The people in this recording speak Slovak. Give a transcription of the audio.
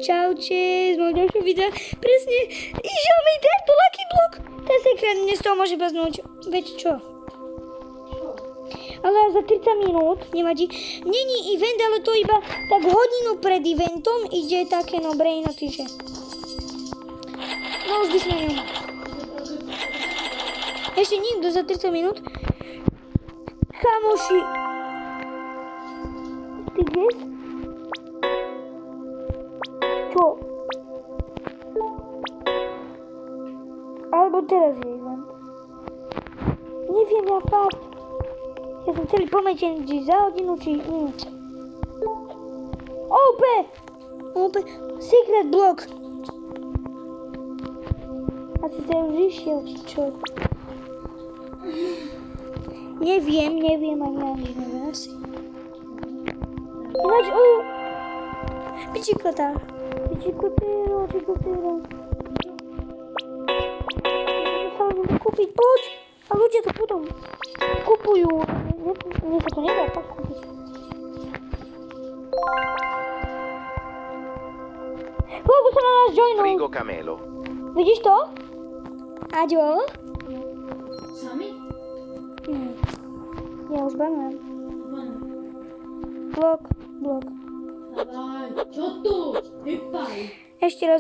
Čaute, z môjho ďalšieho videa. Presne, išiel mi tento lucky block. Ten sekret dnes toho môže beznúť. Veď čo? Ale za 30 minút, nevadí. Není event, ale to iba tak hodinu pred eventom ide také no brainoty, že. No už by sme ňom. Ešte nikto za 30 minút. Kamoši. Ty dnes? Čo? Alebo teraz je event. Neviem ja fakt. Ja som celý pometený, či za hodinu, či... OP! Secret block! Asi sa už išiel, či čo? Neviem, ani asi. Ináč, bicykleta. Bicyklotero. Musel som to kúpiť, poď! A ľudia to potom kupujú. Mne sa to nedá fakt kúpiť. Koľko sa na nás joinul? Frigo Camelo. Vidíš to? Aďo? Sami? Nie. Ja už banujem. Áno. Blok. Dávaj, čo tu? Vypaj. Ešte raz.